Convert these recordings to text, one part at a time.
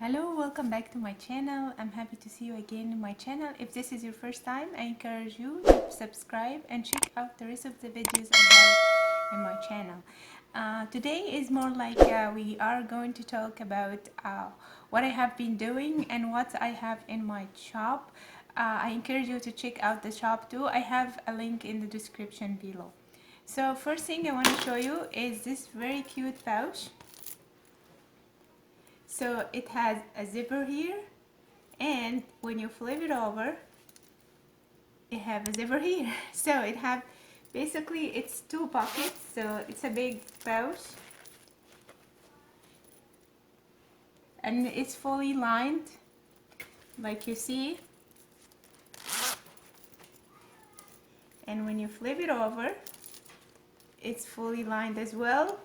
Hello, welcome back to my channel. I'm happy to see you again in my channel. If this is your first time, I encourage you to subscribe and check out the rest of the videos I have in my channel. Today is more like we are going to talk about what I have been doing and what I have in my shop. I encourage you to check out the shop too. I have a link in the description below. So first thing I want to show you is this very cute pouch. So it has a zipper here, and when you flip it over, it have a zipper here. So it have basically it's two pockets, so it's a big pouch, and it's fully lined, like you see. And when you flip it over, it's fully lined as well.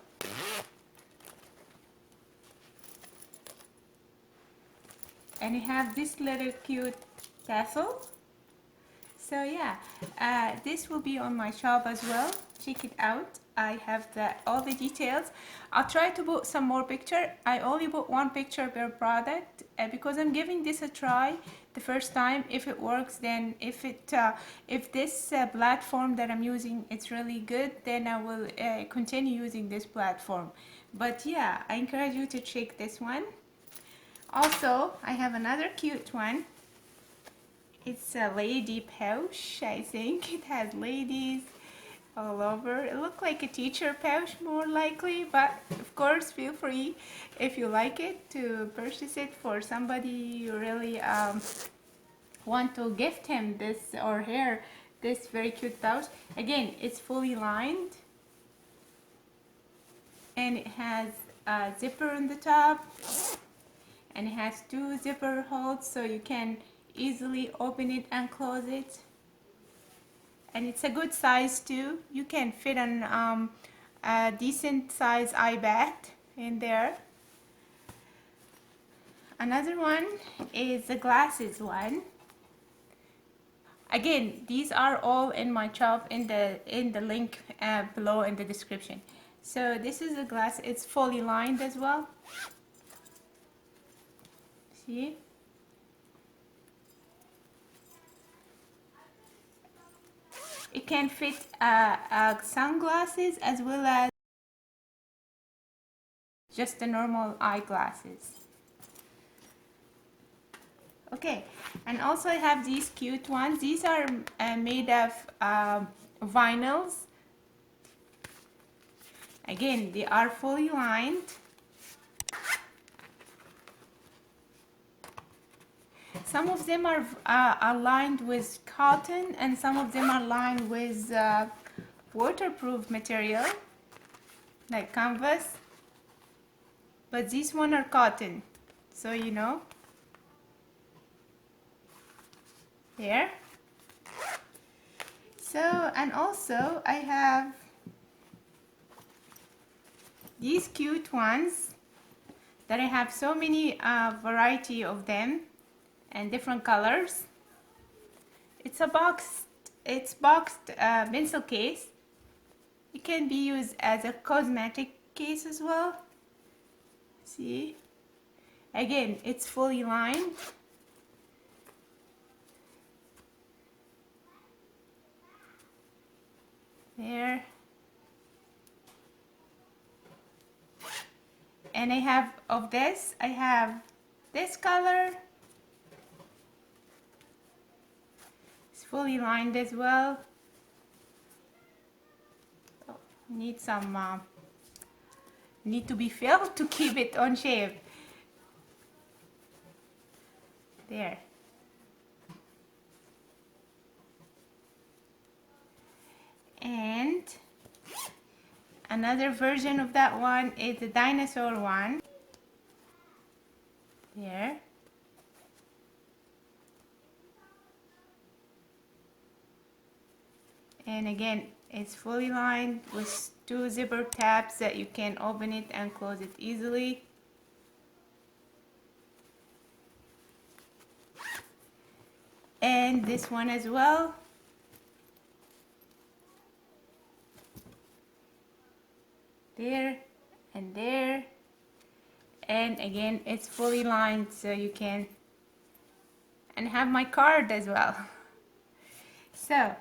And it have this little cute tassel. So yeah, this will be on my shop as well. Check it out. I have all the details. I'll try to put some more picture. I only put one picture per product because I'm giving this a try the first time. If it works, then if this platform that I'm using it's really good, then I will continue using this platform. But yeah, I encourage you to check this one. Also, I have another cute one. It's a lady pouch, I think. It has ladies all over. It looks like a teacher pouch more likely, but of course feel free if you like it to purchase it for somebody you really want to gift him this or her this very cute pouch. Again, it's fully lined and it has a zipper on the top. And it has two zipper holes so you can easily open it and close it. And it's a good size too. You can fit a decent size iPad in there. Another one is the glasses one. Again, these are all in my shop in the link below in the description. So this is a glass. It's fully lined as well. See? It can fit sunglasses as well as just the normal eyeglasses. Okay, and also I have these cute ones. These are made of vinyls. Again, they are fully lined. Some of them are lined with cotton and some of them are lined with waterproof material like canvas, but these one are cotton, so you know. There. So, and also I have these cute ones that I have so many variety of them and different colors. It's boxed pencil case. It can be used as a cosmetic case as well. See? Again, it's fully lined. There. And I have this color. It's fully lined as well. Oh, need to be filled to keep it on shape. There. And another version of that one is the dinosaur one. There. And again, it's fully lined with two zipper tabs that you can open it and close it easily. And this one as well. There and there. and again it's fully lined, so you can, and have my card as well. So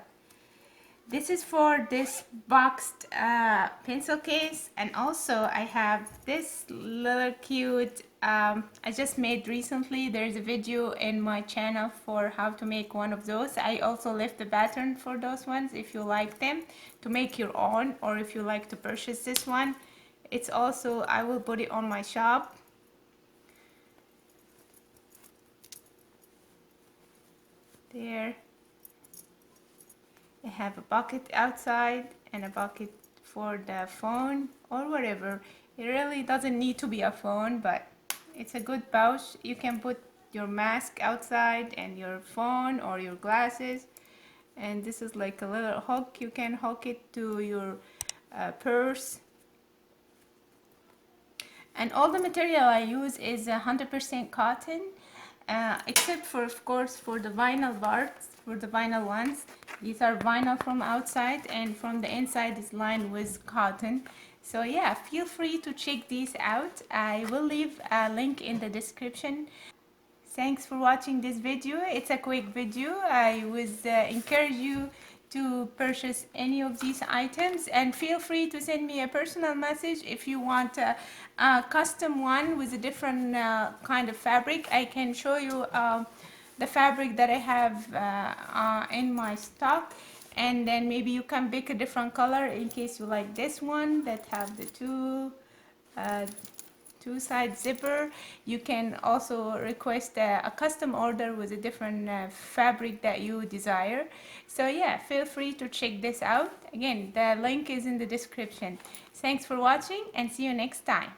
this is for this boxed pencil case, and also I have this little cute, I just made recently. There's a video in my channel for how to make one of those. I also left the pattern for those ones if you like them to make your own, or if you like to purchase this one. It's also, I will put it on my shop. There. I have a bucket outside and a bucket for the phone or whatever. It really doesn't need to be a phone, but it's a good pouch. You can put your mask outside and your phone or your glasses. And this is like a little hook. You can hook it to your purse. And all the material I use is 100% cotton, except for, of course, for the vinyl parts, for the vinyl ones. These are vinyl from outside, and from the inside is lined with cotton. So yeah, feel free to check these out. I will leave a link in the description. Thanks for watching this video. It's a quick video. I would encourage you to purchase any of these items, and feel free to send me a personal message if you want a custom one with a different kind of fabric. I can show you the fabric that I have in my stock, and then maybe you can pick a different color in case you like this one that have the two-side zipper. You can also request a custom order with a different fabric that you desire. So yeah, feel free to check this out. Again, the link is in the description. Thanks for watching, and see you next time.